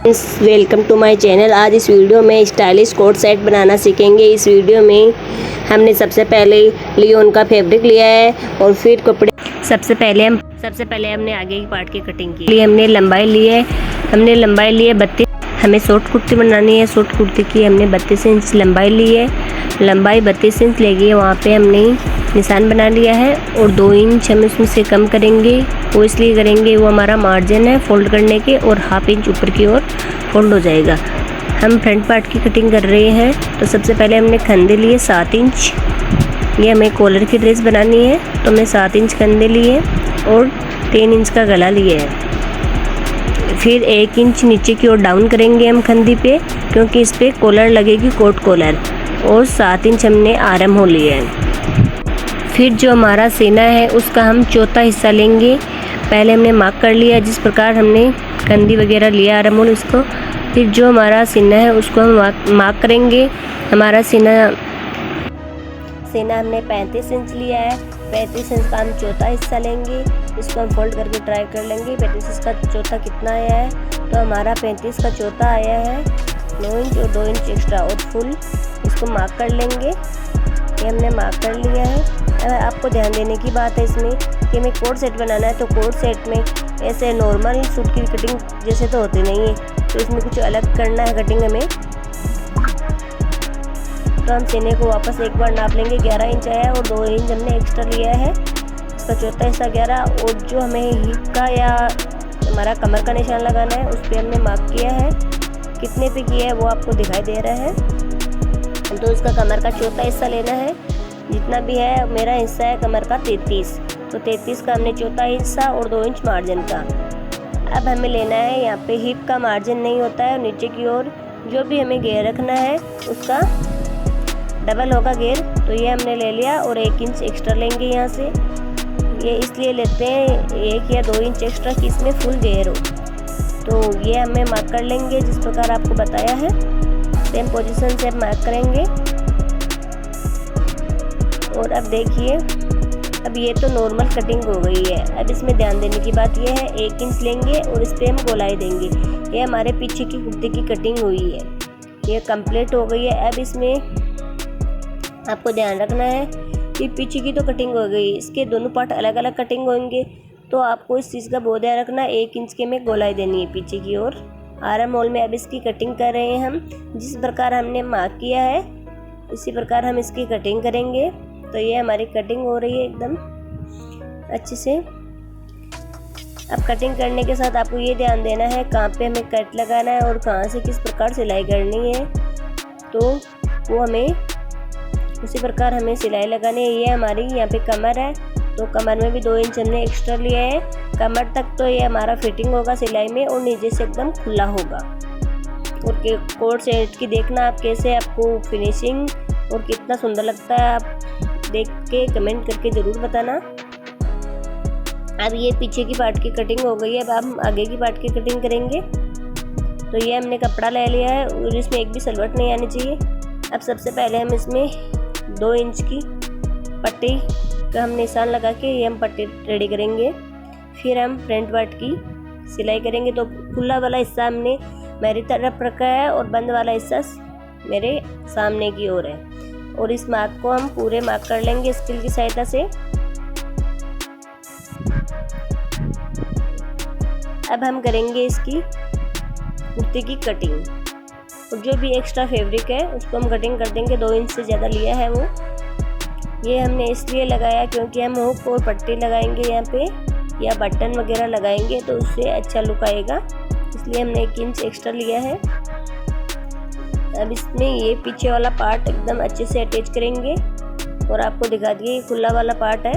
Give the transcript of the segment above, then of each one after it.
Welcome to my channel. आज इस video में स्टाइलिश कोट सेट बनाना सीखेंगे। इस वीडियो में हमने सबसे पहले लियोन का फैब्रिक लिया है और फिर कपड़े सबसे पहले हमने आगे की पार्ट की कटिंग की। हमने लंबाई ली है 32। हमें शॉर्ट कुर्ती बनानी है। शॉर्ट कुर्ती की हमने 32 इंच लंबाई ली है। लंबाई 32 इंच लेगी, वहाँ पे हमने निशान बना लिया है और 2 इंच हम इसमें से कम करेंगे। वो इसलिए करेंगे, वो हमारा मार्जिन है फोल्ड करने के, और हाफ इंच ऊपर की ओर फोल्ड हो जाएगा। हम फ्रंट पार्ट की कटिंग कर रहे हैं। तो सबसे पहले हमने कंधे लिए 7 इंच। ये हमें कॉलर की ड्रेस बनानी है, तो हमने 7 इंच कंधे लिए और 3 इंच का गला लिया है। फिर 1 इंच नीचे की ओर डाउन करेंगे हम कंधी पे, क्योंकि इस पर कॉलर लगेगी, कोट कॉलर। और 7 इंच हमने आर्म होल लिया है। फिर जो हमारा सीना है उसका हम चौथा हिस्सा लेंगे। पहले हमने मार्क कर लिया जिस प्रकार हमने कंधी वगैरह लिया आर्म होल उसको। फिर जो हमारा सीना है उसको हम मार्क करेंगे। हमारा सीना हमने 35 इंच लिया है। 35 इंच का हम चौथा हिस्सा लेंगे। इसको हम फोल्ड करके ट्राई कर लेंगे 35 इंच का चौथा कितना आया है। तो हमारा 35 का चौथा आया है 9 इंच और 2 इंच एक्स्ट्रा और फुल इसको मार्क कर लेंगे। ये हमने मार्क कर लिया है। आपको ध्यान देने की बात है इसमें कि हमें कोट सेट बनाना है, तो कोट सेट में ऐसे नॉर्मल सूट की कटिंग जैसे तो होती नहीं है, तो इसमें कुछ अलग करना है कटिंग हमें। तो हम सीने को वापस एक बार नाप लेंगे। 11 इंच आया और 2 इंच हमने एक्स्ट्रा लिया है। इसका चौथा हिस्सा 11, और जो हमें हिप का या हमारा कमर का निशान लगाना है उस पर हमने मार्क किया है। कितने पे किया है वो आपको दिखाई दे रहा है। तो इसका कमर का चौथा हिस्सा लेना है, जितना भी है। मेरा हिस्सा है कमर का 33, तो 33 का हमने चौथा हिस्सा और 2 इंच मार्जिन का। अब हमें लेना है यहाँ पे हिप का मार्जिन नहीं होता है, नीचे की ओर जो भी हमें घेर रखना है उसका डबल होगा घेर। तो ये हमने ले लिया और 1 इंच एक्स्ट्रा लेंगे यहाँ से। ये इसलिए लेते हैं 1 या 2 इंच एक्स्ट्रा कि इसमें फुल घेर हो। तो ये हमें मार्क कर लेंगे जिस प्रकार आपको बताया है। सेम पोजीशन से मार्क करेंगे। और अब देखिए, अब ये तो नॉर्मल कटिंग हो गई है। अब इसमें ध्यान देने की बात ये है 1 इंच लेंगे और इस पर हम गोलाई देंगे। ये हमारे पीछे की कुर्ते की कटिंग हुई है, ये कंप्लीट हो गई है। अब इसमें आपको ध्यान रखना है कि पीछे की तो कटिंग हो गई, इसके दोनों पार्ट अलग अलग कटिंग होंगे। तो आपको इस चीज़ का बहुत ध्यान रखना, 1 इंच के में गोलाई देनी है पीछे की ओर। आर्म होल में अब इसकी कटिंग कर रहे हैं हम। जिस प्रकार हमने मार्क किया है इसी प्रकार हम इसकी कटिंग करेंगे। तो ये हमारी कटिंग हो रही है एकदम अच्छे से। अब कटिंग करने के साथ आपको ये ध्यान देना है कहाँ पे हमें कट लगाना है और कहाँ से किस प्रकार सिलाई करनी है। तो वो हमें उसी प्रकार हमें सिलाई लगानी है। ये हमारी यहाँ पे कमर है, तो कमर में भी 2 इंच हमने एक्स्ट्रा लिया है। कमर तक तो ये हमारा फिटिंग होगा सिलाई में, और नीचे से एकदम खुला होगा। और कोट सेट की देखना आप कैसे आपको फिनिशिंग और कितना सुंदर लगता है, आप देख के कमेंट करके ज़रूर बताना। अब ये पीछे की पार्ट की कटिंग हो गई है। अब हम आगे की पार्ट की कटिंग करेंगे। तो ये हमने कपड़ा ले लिया है और इसमें एक भी सलवट नहीं आनी चाहिए। अब सबसे पहले हम इसमें 2 इंच की पट्टी का हम निशान लगा के ये हम पट्टी रेडी करेंगे। फिर हम फ्रंट पार्ट की सिलाई करेंगे। तो खुला वाला हिस्सा हमने मेरी तरफ रखा है और बंद वाला हिस्सा मेरे सामने की ओर है। और इस मार्क को हम पूरे मार्क कर लेंगे स्केल की सहायता से। अब हम करेंगे इसकी कुर्ते की कटिंग, और जो भी एक्स्ट्रा फैब्रिक है उसको हम कटिंग कर देंगे। 2 इंच से ज़्यादा लिया है वो। ये हमने इसलिए लगाया क्योंकि हम हुक और पट्टी लगाएंगे यहाँ पे, या बटन वगैरह लगाएंगे तो उससे अच्छा लुक आएगा, इसलिए हमने 1 इंच एक्स्ट्रा लिया है। अब इसमें ये पीछे वाला पार्ट एकदम अच्छे से अटैच करेंगे और आपको दिखा दिए ये खुला वाला पार्ट है।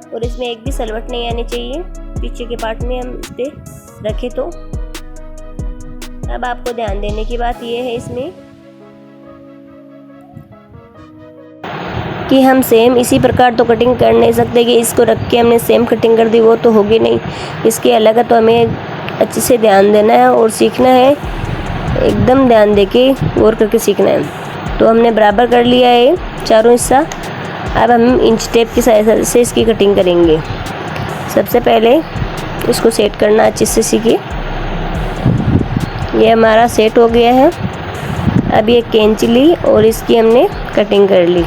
और इसमें एक भी सलवट नहीं आनी चाहिए पीछे के पार्ट में हम इस पर रखें तो। अब आपको ध्यान देने की बात ये है इसमें कि हम सेम इसी प्रकार तो कटिंग कर नहीं सकते कि इसको रख के हमने सेम कटिंग कर दी, वो तो होगी नहीं। इसके अलग है, तो हमें अच्छे से ध्यान देना है और सीखना है, एकदम ध्यान देके गौर करके सीखना है। तो हमने बराबर कर लिया है चारों हिस्सा। अब हम इंच टेप की सहायता से इसकी कटिंग करेंगे। सबसे पहले इसको सेट करना अच्छे से सीखिए। ये हमारा सेट हो गया है। अब ये कैंची ली और इसकी हमने कटिंग कर ली।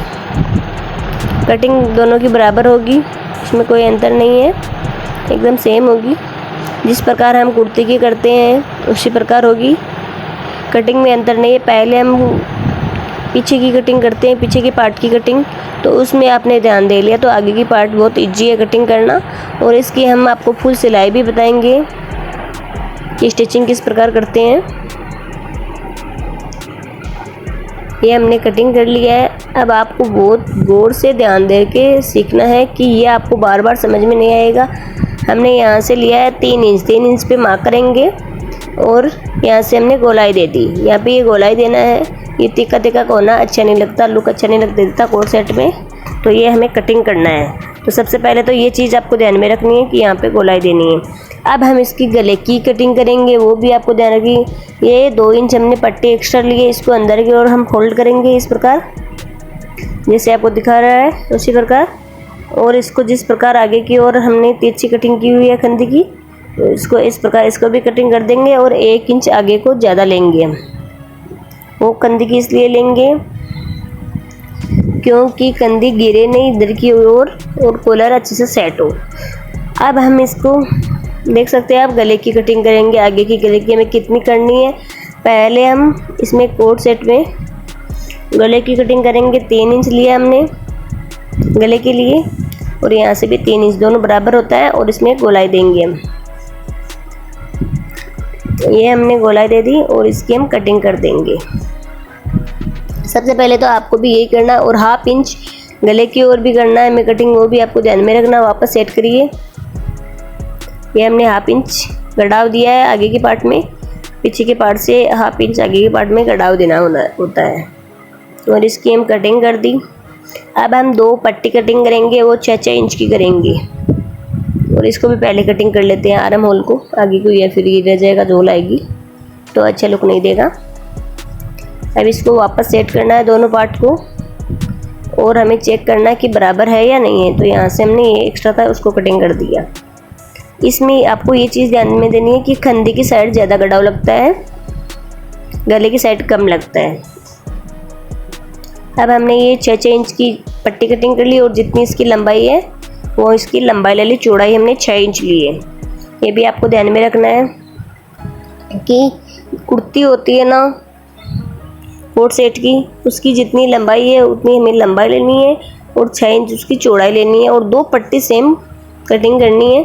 कटिंग दोनों की बराबर होगी, इसमें कोई अंतर नहीं है, एकदम सेम होगी। जिस प्रकार हम कुर्ती की करते हैं उसी प्रकार होगी। कटिंग में अंतर नहीं है। पहले हम पीछे की कटिंग करते हैं, पीछे के पार्ट की कटिंग, तो उसमें आपने ध्यान दे लिया तो आगे की पार्ट बहुत ईजी है कटिंग करना। और इसकी हम आपको फुल सिलाई भी बताएंगे कि स्टिचिंग किस प्रकार करते हैं। ये हमने कटिंग कर लिया है। अब आपको बहुत गौर से ध्यान दे के सीखना है कि ये आपको बार बार समझ में नहीं आएगा। हमने यहाँ से लिया है 3 इंच, 3 इंच पे मार्क करेंगे और यहाँ से हमने गोलाई दे दी। यहाँ पे ये गोलाई देना है। ये तिक्का तिक्का होना अच्छा नहीं लगता, लुक अच्छा नहीं लगता कोट सेट में, तो ये हमें कटिंग करना है। तो सबसे पहले तो ये चीज़ आपको ध्यान में रखनी है कि यहाँ पे गोलाई देनी है। अब हम इसकी गले की कटिंग करेंगे, वो भी आपको ध्यान रखिए। ये 2 इंच हमने पट्टी एक्स्ट्रा लिए, इसको अंदर की ओर हम फोल्ड करेंगे इस प्रकार, जैसे आपको दिखा रहा है उसी प्रकार। और इसको जिस प्रकार आगे की ओर हमने तिरछी कटिंग की हुई है कंधी की, तो इसको इस प्रकार इसको भी कटिंग कर देंगे। और 1 इंच आगे को ज़्यादा लेंगे हम, वो कंधी की इसलिए लेंगे क्योंकि कंधी गिरे नहीं इधर की ओर और कॉलर अच्छे से सेट हो। अब हम इसको देख सकते हैं, आप गले की कटिंग करेंगे। आगे की गले की हमें कितनी करनी है, पहले हम इसमें कोट सेट में गले की कटिंग करेंगे। 3 इंच लिया हमने गले के लिए और यहाँ से भी 3 इंच, दोनों बराबर होता है। और इसमें गोलाई देंगे हम, ये हमने गोलाई दे दी और इसकी हम कटिंग कर देंगे। सबसे पहले तो आपको भी यही करना है और 1/2 इंच गले की ओर भी करना है हमें कटिंग, वो भी आपको ध्यान में रखना। वापस सेट करिए। ये हमने 1/2 इंच गड़ाव दिया है आगे के पार्ट में, पीछे के पार्ट से 1/2 इंच आगे के पार्ट में गड़ाव देना होता है। और इसकी हम कटिंग कर दी। अब हम 2 पट्टी कटिंग करेंगे, वो 6-6 इंच की करेंगे। और इसको भी पहले कटिंग कर लेते हैं, आर्म होल को आगे को, या फिर ये रह जाएगा झोल आएगी तो अच्छा लुक नहीं देगा। अब इसको वापस सेट करना है दोनों पार्ट को और हमें चेक करना है कि बराबर है या नहीं है। तो यहाँ से हमने ये एक्स्ट्रा था उसको कटिंग कर दिया। इसमें आपको ये चीज़ ध्यान में देनी है कि कंधे की साइड ज़्यादा गड़ाव लगता है, गले की साइड कम लगता है। अब हमने ये 6-6 इंच की पट्टी कटिंग कर ली और जितनी इसकी लंबाई है वो इसकी लंबाई ले ली। चौड़ाई हमने 6 इंच ली है। ये भी आपको ध्यान में रखना है कि कुर्ती होती है ना कोट सेट की, उसकी जितनी लंबाई है उतनी हमें लंबाई लेनी है और 6 इंच उसकी चौड़ाई लेनी है और 2 पट्टी सेम कटिंग करनी है।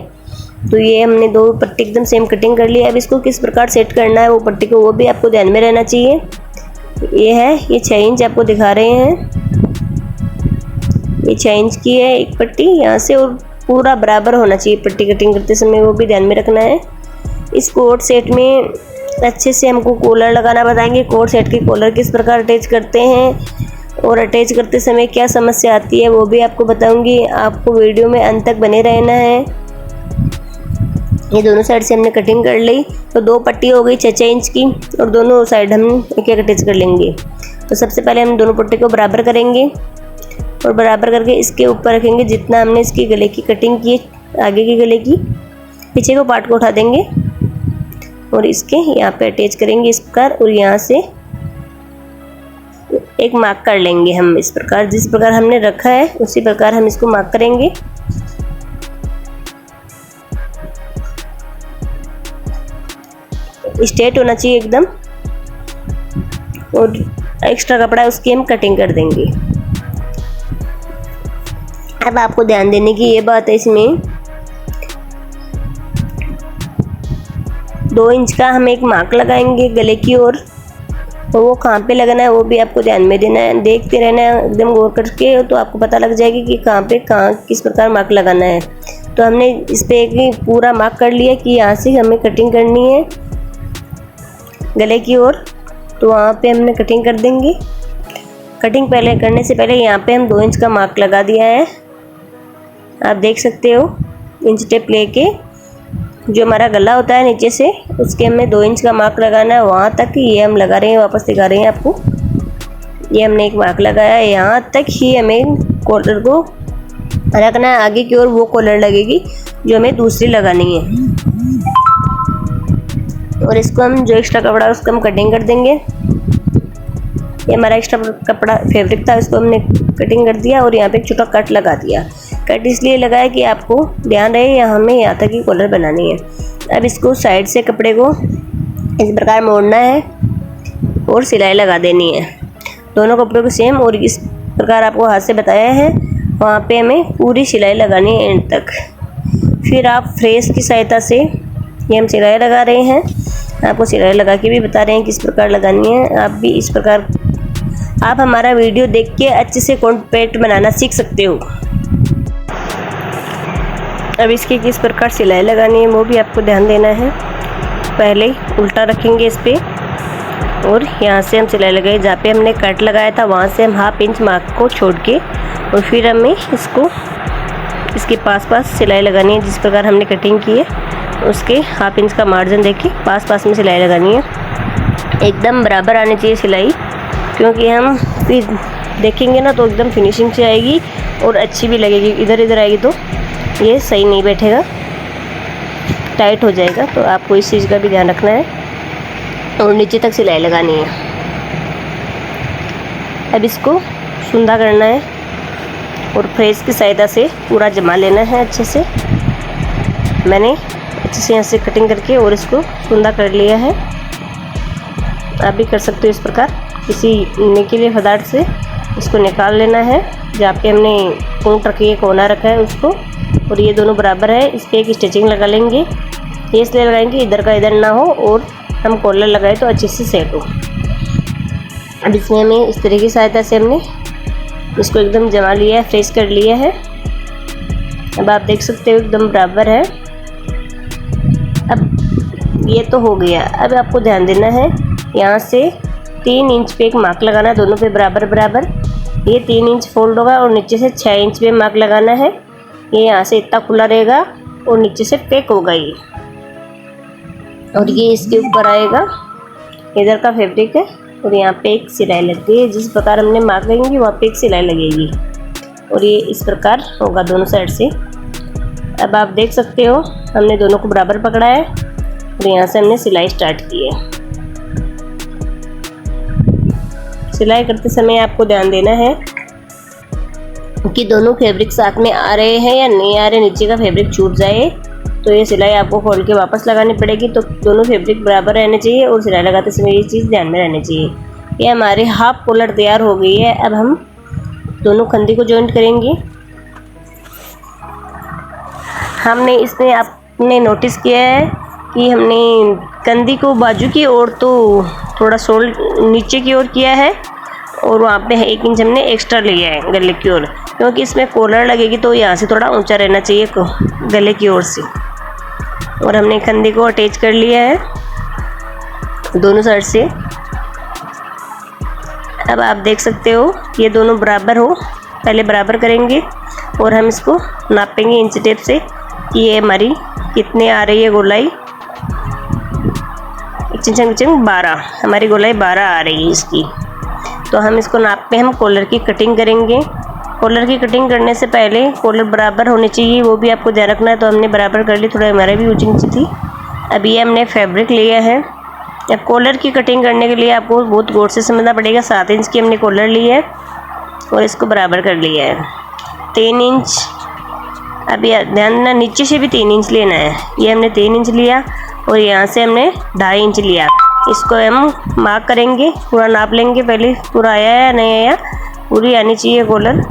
तो ये हमने 2 पट्टी एकदम सेम कटिंग कर ली है। अब इसको किस प्रकार सेट करना है वो पट्टी को, वो भी आपको ध्यान में रहना चाहिए। ये 6 इंच आपको दिखा रहे हैं, ये 6 इंच की है एक पट्टी यहाँ से, और पूरा बराबर होना चाहिए पट्टी कटिंग करते समय, वो भी ध्यान में रखना है। इस कोट सेट में अच्छे से हमको कॉलर लगाना बताएंगे, कोट सेट के कॉलर किस प्रकार अटैच करते हैं और अटैच करते समय क्या समस्या आती है वो भी आपको बताऊंगी। आपको वीडियो में अंत तक बने रहना है। ये दोनों साइड से हमने कटिंग कर ली, तो 2 पट्टी हो गई 6-6 इंच की और दोनों साइड हम एक-एक अटैच कर लेंगे। तो सबसे पहले हम दोनों पट्टी को बराबर करेंगे और बराबर करके इसके ऊपर रखेंगे जितना हमने इसकी गले की कटिंग की है, आगे की गले की, पीछे को पार्ट को उठा देंगे और इसके यहाँ पे अटैच करेंगे इस प्रकार। और यहाँ से एक मार्क कर लेंगे हम इस प्रकार, जिस प्रकार हमने रखा है उसी प्रकार हम इसको मार्क करेंगे। स्ट्रेट होना चाहिए एकदम, और एक्स्ट्रा कपड़ा है उसकी हम कटिंग कर देंगे। अब आपको ध्यान देने की ये बात है, इसमें 2 इंच का हम एक मार्क लगाएंगे गले की ओर, और वो कहाँ पे लगाना है वो भी आपको ध्यान में देना है, देखते रहना है एकदम गौर करके, तो आपको पता लग जाएगी कि कहाँ किस प्रकार मार्क लगाना है। तो हमने इस पे एक पूरा मार्क कर लिया कि यहाँ से हमें कटिंग करनी है गले की ओर, तो वहाँ पे हमने कटिंग कर देंगे। कटिंग पहले करने से पहले यहाँ पे हम 2 इंच का मार्क लगा दिया है, आप देख सकते हो। इंच टेप लेके जो हमारा गला होता है नीचे से, उसके हमें 2 इंच का मार्क लगाना है वहाँ तक। ये हम लगा रहे हैं, वापस दिखा रहे हैं आपको। ये हमने एक मार्क लगाया है, यहाँ तक ही हमें कॉलर को रखना है। आगे की ओर वो कॉलर लगेगी जो हमें दूसरी लगानी है। और इसको हम जो एक्स्ट्रा कपड़ा है उसको हम कटिंग कर देंगे। ये हमारा एक्स्ट्रा कपड़ा फैब्रिक था, इसको हमने कटिंग कर दिया और यहाँ पे एक छोटा कट लगा दिया। कट इसलिए लगाया कि आपको ध्यान रहे यहाँ हमें यहाँ तक ही कॉलर बनानी है। अब इसको साइड से कपड़े को इस प्रकार मोड़ना है और सिलाई लगा देनी है दोनों कपड़ों को सेम। और इस प्रकार आपको हाथ से बताया है वहाँ पे हमें पूरी सिलाई लगानी है एंड तक। फिर आप फ्रेस की सहायता से ये हम सिलाई लगा रहे हैं, आपको सिलाई लगा के भी बता रहे हैं किस प्रकार लगानी है। आप भी इस प्रकार आप हमारा वीडियो देख के अच्छे से कोट पैंट बनाना सीख सकते हो। अब इसकी किस प्रकार सिलाई लगानी है वो भी आपको ध्यान देना है। पहले उल्टा रखेंगे इस पे और यहाँ से हम सिलाई लगाए, जहाँ पे हमने कट लगाया था वहाँ से हम 1/2 इंच मार्क को छोड़ के और फिर हमें इसको इसके पास सिलाई लगानी है। जिस प्रकार हमने कटिंग की है उसके 1/2 इंच का मार्जिन देके पास में सिलाई लगानी है। एकदम बराबर आनी चाहिए सिलाई, क्योंकि हम फिर देखेंगे ना तो एकदम फिनिशिंग से आएगी और अच्छी भी लगेगी। इधर आएगी तो ये सही नहीं बैठेगा, टाइट हो जाएगा। तो आपको इस चीज़ का भी ध्यान रखना है और नीचे तक सिलाई लगानी है। अब इसको सूंधा करना है और फ्रेस की सहायता से पूरा जमा लेना है अच्छे से। मैंने अच्छे से यहाँ से कटिंग करके और इसको सूंधा कर लिया है। आप भी कर सकते हो इस प्रकार। किसी निकले पदार्थ से इसको निकाल लेना है, जहाँ पे हमने कोट रखी है, कोना रखा है उसको, और ये दोनों बराबर है। इस पर एक स्टिचिंग लगा लेंगे। ये इसलिए लगाएंगे इधर का इधर ना हो और हम कॉलर लगाए तो अच्छे से सेट हो। अब इसमें हमें इस तरह की सहायता से हमने इसको एकदम जमा लिया है, फ्रेश कर लिया है। अब आप देख सकते हो एकदम बराबर है। अब ये तो हो गया। अब आपको ध्यान देना है यहाँ से 3 इंच पे एक मार्क लगाना है, दोनों पे बराबर। ये 3 इंच फोल्ड होगा और नीचे से 6 इंच पे मार्क लगाना है। ये यहाँ से इतना खुला रहेगा और नीचे से पैक होगा ये, और ये इसके ऊपर आएगा। इधर का फैब्रिक है और यहाँ पे एक सिलाई लगती है। जिस प्रकार हमने मार्क लगेंगी वहाँ पे एक सिलाई लगेगी और ये इस प्रकार होगा दोनों साइड से। अब आप देख सकते हो हमने दोनों को बराबर पकड़ा है और यहाँ से हमने सिलाई स्टार्ट की है। सिलाई करते समय आपको ध्यान देना है कि दोनों फैब्रिक साथ में आ रहे हैं या नहीं आ रहे। नीचे का फैब्रिक छूट जाए तो ये सिलाई आपको खोल के वापस लगानी पड़ेगी। तो दोनों फैब्रिक बराबर रहने चाहिए और सिलाई लगाते समय ये चीज़ ध्यान में रहनी चाहिए। ये हमारे हाफ कॉलर तैयार हो गई है। अब हम दोनों फंदी को जॉइंट करेंगे। हमने इसमें आपने नोटिस किया है कि हमने कंधी को बाजू की ओर तो थोड़ा शोल्ड नीचे की ओर किया है और वहाँ पे 1 इंच हमने एक्स्ट्रा लिया है गले की ओर, क्योंकि इसमें कॉलर लगेगी तो यहाँ से थोड़ा ऊंचा रहना चाहिए गले की ओर से। और हमने कंधे को अटैच कर लिया है दोनों साइड से। अब आप देख सकते हो ये दोनों बराबर हो, पहले बराबर करेंगे और हम इसको नापेंगे इंच टेप से कि ये हमारी कितने आ रही है गोलाई। चिंचंग 12, हमारी गोलाई 12 आ रही है इसकी। तो हम इसको नाप पे हम कॉलर की कटिंग करेंगे। कॉलर की कटिंग करने से पहले कॉलर बराबर होनी चाहिए, वो भी आपको ध्यान रखना है। तो हमने बराबर कर ली, थोड़ा हमारा भी ऊंची नीची थी। अब ये हमने फैब्रिक लिया है। अब कॉलर की कटिंग करने के लिए आपको बहुत गौर से समझना पड़ेगा। 7 इंच की हमने कॉलर ली है और इसको बराबर कर लिया है 3 इंच। अब ये ध्यान देना नीचे से भी 3 इंच लेना है। ये हमने 3 इंच लिया और यहाँ से हमने 2.5 इंच लिया। इसको हम मार्क करेंगे, पूरा नाप लेंगे पहले पूरा आया या नहीं आया, पूरी आनी चाहिए कॉलर।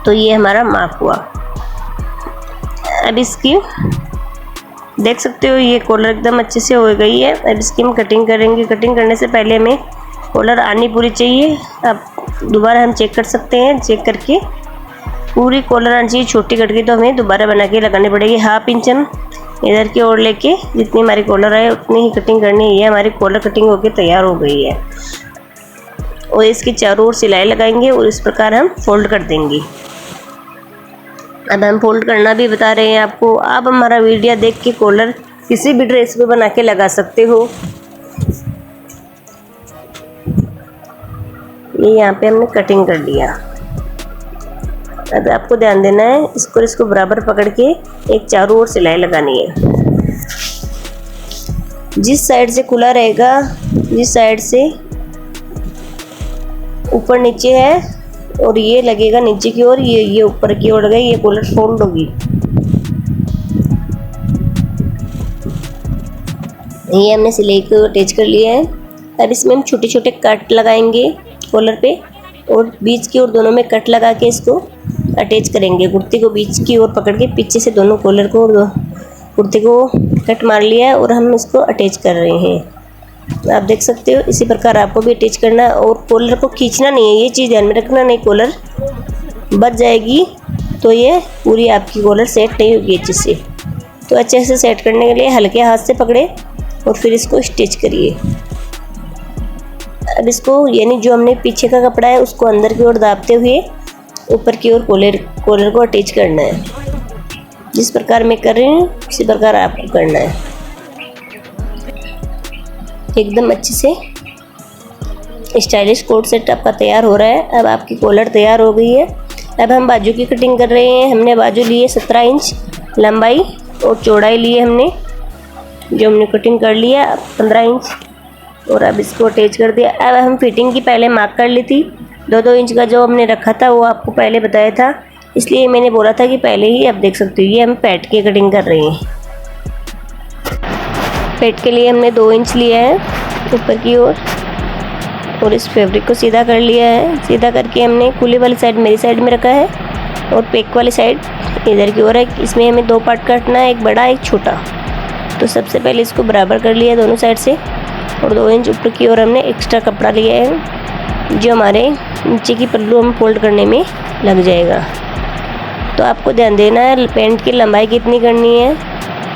तो ये हमारा मार्क हुआ। अब इसकी देख सकते हो ये कॉलर एकदम अच्छे से हो गई है। अब इसकी हम कटिंग करेंगे। कटिंग करने से पहले हमें कॉलर आनी पूरी चाहिए। अब दोबारा हम चेक कर सकते हैं, चेक करके पूरी कॉलर आनी चाहिए। छोटी कट गई तो हमें दोबारा बना के लगानी पड़ेगी। 1/2 इंच हम इधर की ओर लेके जितनी हमारी कॉलर है उतनी ही कटिंग करनी है। ये हमारी कॉलर कटिंग होकर तैयार हो गई है और इसकी चारों ओर सिलाई लगाएंगे और इस प्रकार हम फोल्ड कर देंगे। अब हम फोल्ड करना भी बता रहे हैं आपको। आप हमारा वीडियो देख के कॉलर किसी भी ड्रेस पे बना के लगा सकते हो। ये यहाँ पे हमने कटिंग कर लिया। अब आपको ध्यान देना है, इसको बराबर पकड़ के एक चारों ओर सिलाई लगानी है। जिस साइड से खुला रहेगा, जिस साइड से ऊपर नीचे है और ये लगेगा नीचे की ओर, ये ऊपर की ओर गई, ये कॉलर फोल्ड होगी। ये हमने सिलाई को अटैच कर लिया है। अब इसमें हम छोटे छोटे कट लगाएंगे कॉलर पे और बीच की ओर दोनों में कट लगा के इसको अटैच करेंगे। कुर्ती को बीच की ओर पकड़ के पीछे से दोनों कॉलर को और कुर्ती को कट मार लिया है और हम इसको अटैच कर रहे हैं। आप देख सकते हो इसी प्रकार आपको भी अटैच करना है और कॉलर को खींचना नहीं है, ये चीज़ ध्यान में रखना, नहीं कॉलर बच जाएगी तो ये पूरी आपकी कॉलर सेट नहीं होगी अच्छे से। तो अच्छे से सेट करने के लिए हल्के हाथ से पकड़े और फिर इसको स्टिच करिए। अब इसको यानी जो हमने पीछे का कपड़ा है उसको अंदर की ओर दाबते हुए ऊपर की ओर कॉलर को अटैच करना है। जिस प्रकार मैं कर रही हूँ उसी प्रकार आपको करना है। एकदम अच्छे से स्टाइलिश कोट सेट आपका तैयार हो रहा है। अब आपकी कॉलर तैयार हो गई है। अब हम बाजू की कटिंग कर रहे हैं। हमने बाजू लिए 17 इंच लंबाई और चौड़ाई लिए हमने, जो हमने कटिंग कर लिया 15 इंच और अब इसको अटैच कर दिया। अब हम फिटिंग की पहले मार्क कर ली थी, 2-2 इंच का जो हमने रखा था वो आपको पहले बताया था, इसलिए मैंने बोला था कि पहले ही। अब देख सकते हो ये हम पैट की कटिंग कर रहे हैं। पैट के लिए हमने 2 इंच लिया है ऊपर की ओर और इस फैब्रिक को सीधा कर लिया है। सीधा करके हमने खुली वाली साइड मेरी साइड में रखा है और पैक वाली साइड इधर की ओर है। इसमें हमें 2 पार्ट काटना है, एक बड़ा एक छोटा। तो सबसे पहले इसको बराबर कर लिया दोनों साइड से और 2 इंच ऊपर की ओर हमने एक्स्ट्रा कपड़ा लिया है जो हमारे नीचे की पल्लू हम फोल्ड करने में लग जाएगा। तो आपको ध्यान देना है पैंट की लंबाई कितनी करनी है।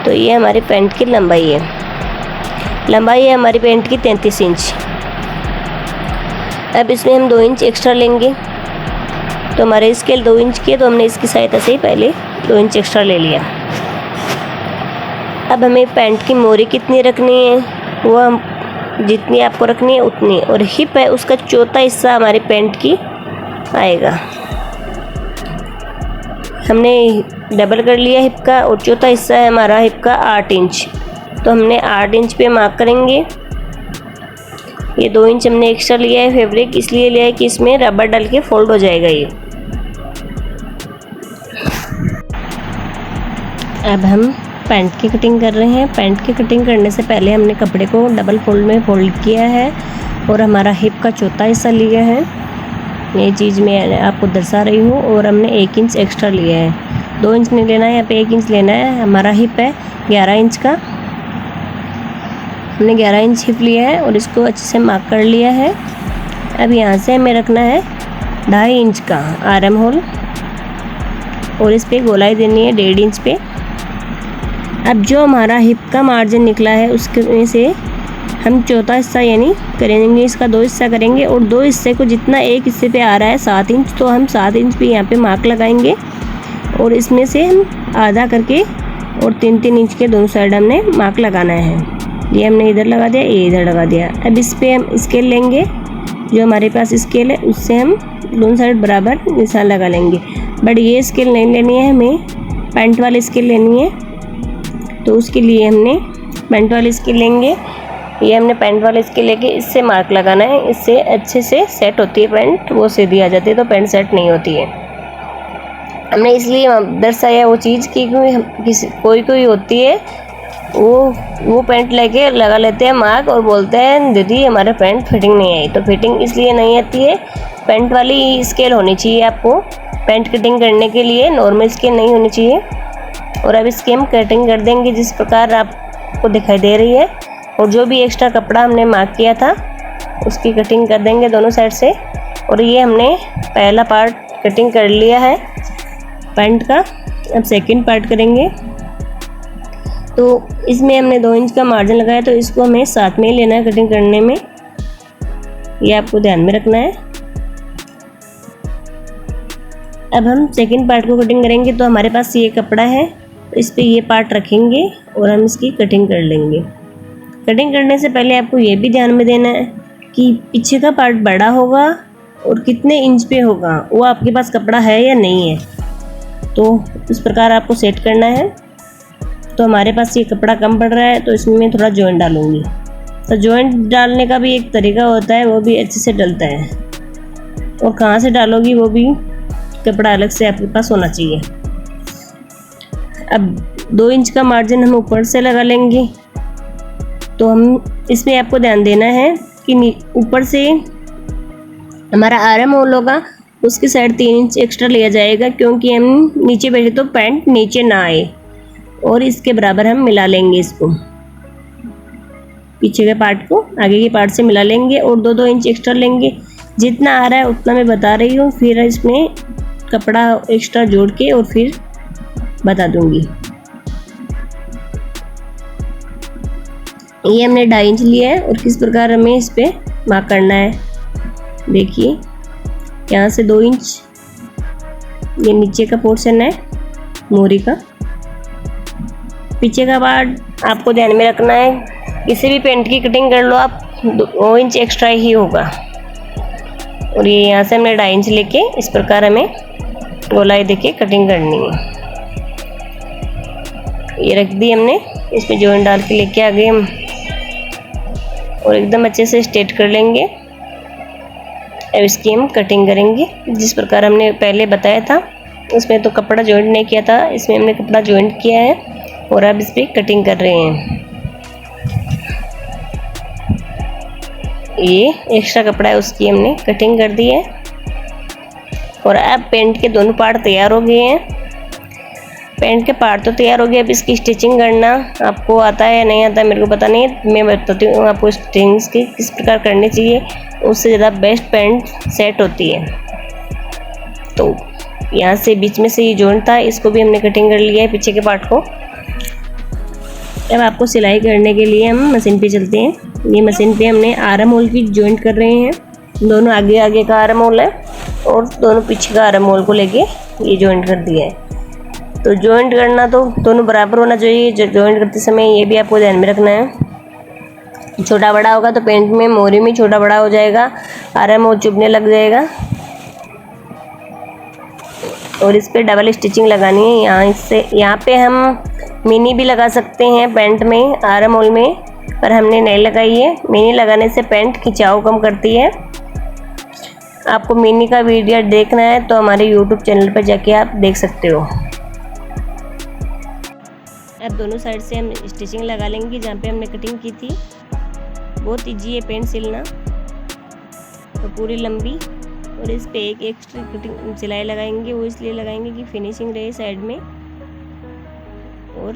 तो ये हमारी पैंट की लंबाई है, लंबाई है हमारी पैंट की 33 इंच। अब इसमें हम 2 इंच एक्स्ट्रा लेंगे। तो हमारे स्केल 2 इंच की है तो हमने इसकी सहायता से ही पहले 2 इंच एक्स्ट्रा ले लिया। अब हमें पैंट की मोरी कितनी रखनी है, वो हम जितनी आपको रखनी है उतनी, और हिप है उसका चौथा हिस्सा हमारी पैंट की आएगा। हमने डबल कर लिया हिप का और चौथा हिस्सा है हमारा हिप का 8 इंच। तो हमने 8 इंच पे मार्क करेंगे। ये 2 इंच हमने एक्स्ट्रा लिया है फैब्रिक, इसलिए लिया है कि इसमें रबर डाल के फोल्ड हो जाएगा ये। अब हम पैंट की कटिंग कर रहे हैं। पैंट की कटिंग करने से पहले हमने कपड़े को डबल फोल्ड में फोल्ड किया है और हमारा हिप का चौथा हिस्सा लिया है। ये चीज़ मैं आपको दर्शा रही हूँ। और हमने 1 इंच एक्स्ट्रा लिया है, 2 इंच नहीं लेना है, यहाँ पे 1 इंच लेना है। हमारा हिप है 11 इंच का, हमने 11 इंच हिप लिया है और इसको अच्छे से मार्क कर लिया है। अब यहाँ से हमें रखना है 2.5 इंच का आर्म होल और इस पर गोलाई देनी है 1.5 इंच पे। अब जो हमारा हिप का मार्जिन निकला है उसके में से हम चौथा हिस्सा यानी करेंगे, इसका 2 हिस्सा करेंगे और 2 हिस्से को जितना एक हिस्से पे आ रहा है 7 इंच, तो हम 7 इंच पे यहाँ पे मार्क लगाएंगे और इसमें से हम आधा करके और 3-3 इंच के दोनों साइड हमने मार्क लगाना है। ये हमने इधर लगा दिया, ये इधर लगा दिया। अब इस पर हम स्केल लेंगे, जो हमारे पास स्केल है उससे हम दोनों साइड बराबर निशान लगा लेंगे। बट ये स्केल नहीं लेनी है, हमें पैंट वाली स्केल लेनी है। तो उसके लिए हमने पैंट वाली स्केल लेंगे। ये हमने पैंट वाली स्केल लेके इससे मार्क लगाना है, इससे अच्छे से सेट होती है पैंट, वो सीधी आ जाती है तो पैंट सेट नहीं होती है। हमने इसलिए दर्शाया वो चीज़ कि कोई होती है वो पैंट लेके लगा लेते हैं मार्क और बोलते हैं दीदी हमारे पैंट फिटिंग नहीं आई। तो फिटिंग इसलिए नहीं आती है, पैंट वाली स्केल होनी चाहिए आपको पैंट कटिंग करने के लिए, नॉर्मल स्केल नहीं होनी चाहिए। और अब इसकी हम कटिंग कर देंगे जिस प्रकार आपको दिखाई दे रही है। और जो भी एक्स्ट्रा कपड़ा हमने मार्क किया था उसकी कटिंग कर देंगे दोनों साइड से। और ये हमने पहला पार्ट कटिंग कर लिया है पैंट का। अब सेकंड पार्ट करेंगे। तो इसमें हमने 2 इंच का मार्जिन लगाया, तो इसको हमें साथ में ही लेना है कटिंग करने में, ये आपको ध्यान में रखना है। अब हम सेकंड पार्ट को कटिंग करेंगे। तो हमारे पास ये कपड़ा है, तो इस पर ये पार्ट रखेंगे और हम इसकी कटिंग कर लेंगे। कटिंग करने से पहले आपको ये भी ध्यान में देना है कि पीछे का पार्ट बड़ा होगा और कितने इंच पे होगा, वो आपके पास कपड़ा है या नहीं है। तो इस प्रकार आपको सेट करना है। तो हमारे पास ये कपड़ा कम पड़ रहा है, तो इसमें मैं थोड़ा जॉइंट डालूँगी। तो जॉइंट डालने का भी एक तरीका होता है, वो भी अच्छे से डलता है। और कहाँ से डालोगी वो भी कपड़ा अलग से आपके पास होना चाहिए। अब 2 इंच का मार्जिन हम ऊपर से लगा लेंगे। तो हम इसमें आपको ध्यान देना है कि ऊपर से हमारा आर्म होल होगा, उसकी साइड 3 इंच एक्स्ट्रा लिया जाएगा, क्योंकि हम नीचे बैठे तो पैंट नीचे ना आए। और इसके बराबर हम मिला लेंगे इसको, पीछे के पार्ट को आगे के पार्ट से मिला लेंगे और 2-2 इंच एक्स्ट्रा लेंगे। जितना आ रहा है उतना मैं बता रही हूँ, फिर इसमें कपड़ा एक्स्ट्रा जोड़ के और फिर बता दूंगी। ये हमने 2.5 इंच लिया है और किस प्रकार हमें इस पे मार्क करना है। देखिए यहाँ से 2 इंच ये नीचे का पोर्शन है मोरी का। पीछे का पार्ट आपको ध्यान में रखना है, किसी भी पेंट की कटिंग कर लो आप 2 इंच एक्स्ट्रा ही होगा। और ये यहाँ से हमने 2.5 इंच लेके इस प्रकार हमें गोलाई देके कटिंग करनी है। ये रख दी हमने, इसमें जॉइंट डाल के लेके आ गए हम और एकदम अच्छे से स्ट्रेट कर लेंगे। अब इसकी हम कटिंग करेंगे जिस प्रकार हमने पहले बताया था। उसमें तो कपड़ा जॉइंट नहीं किया था, इसमें हमने कपड़ा जॉइंट किया है और अब इस पर कटिंग कर रहे हैं। ये एक्स्ट्रा कपड़ा है उसकी हमने कटिंग कर दी है। और अब पेंट के दोनों पार्ट तैयार हो गए हैं। पेंट के पार्ट तो तैयार हो गए, अब इसकी स्टिचिंग करना आपको आता है या नहीं आता मेरे को पता नहीं है। मैं बताती हूँ आपको स्टिचिंग की किस प्रकार करनी चाहिए, उससे ज़्यादा बेस्ट पेंट सेट होती है। तो यहाँ से बीच में से ये जॉइंट था, इसको भी हमने कटिंग कर लिया है पीछे के पार्ट को। अब आपको सिलाई करने के लिए हम मशीन पे चलते हैं। ये मशीन पे हमने आर्म होल की जॉइंट कर रहे हैं। दोनों आगे का आर्म होल है और दोनों पीछे का आर्म होल को लेके ये जॉइंट कर दिया है। तो जॉइंट करना तो दोनों बराबर होना चाहिए। जॉइंट करते समय ये भी आपको ध्यान में रखना है। छोटा बड़ा होगा तो पेंट में मोरी में छोटा बड़ा हो जाएगा, आर्म होल चुभने लग जाएगा। और इस पे डबल स्टिचिंग लगानी है। यहाँ पे हम मिनी भी लगा सकते हैं पेंट में आर्म होल में, पर हमने नहीं लगाई है। मिनी लगाने से पेंट खिंचाव कम करती है। आपको मिनी का वीडियो देखना है तो हमारे YouTube चैनल पर जाके आप देख सकते हो। अब दोनों साइड से हम स्टिचिंग लगा लेंगे जहाँ पे हमने कटिंग की थी। बहुत ईजी है पेंट सिलना। तो पूरी लंबी और इस पे एक एक्स्ट्रा कटिंग सिलाई लगाएंगे, वो इसलिए लगाएंगे कि फिनिशिंग रहे साइड में। और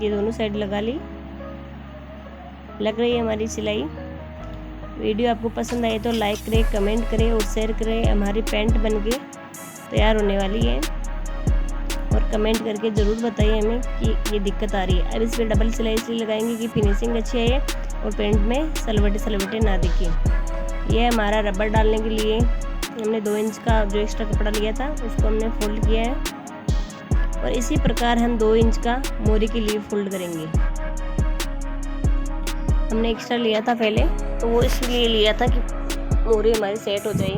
ये दोनों साइड लगा ली, लग रही है हमारी सिलाई। वीडियो आपको पसंद आए तो लाइक करें, कमेंट करें और शेयर करें। हमारी पैंट बनके तैयार होने वाली है और कमेंट करके ज़रूर बताइए हमें कि ये दिक्कत आ रही है। अब इस पर डबल सिलाई इसलिए लगाएंगे कि फिनिशिंग अच्छी आए और पेंट में सलवटे ना दिखे। ये हमारा रबर डालने के लिए हमने 2 इंच का जो एक्स्ट्रा कपड़ा लिया था उसको हमने फोल्ड किया है और इसी प्रकार हम 2 इंच का मोरी के लिए फोल्ड करेंगे। हमने एक्स्ट्रा लिया था पहले, तो वो इसलिए लिया था कि मोरी हमारी सेट हो जाए।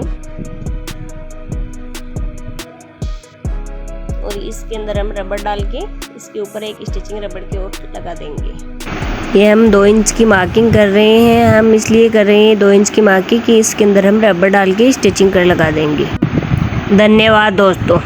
और इसके अंदर हम रबर डाल के इसके ऊपर एक स्टिचिंग रबर की ओर लगा देंगे। ये हम 2 इंच की मार्किंग कर रहे हैं। हम इसलिए कर रहे हैं 2 इंच की मार्किंग कि इसके अंदर हम रबर डाल के स्टिचिंग कर लगा देंगे। धन्यवाद दोस्तों।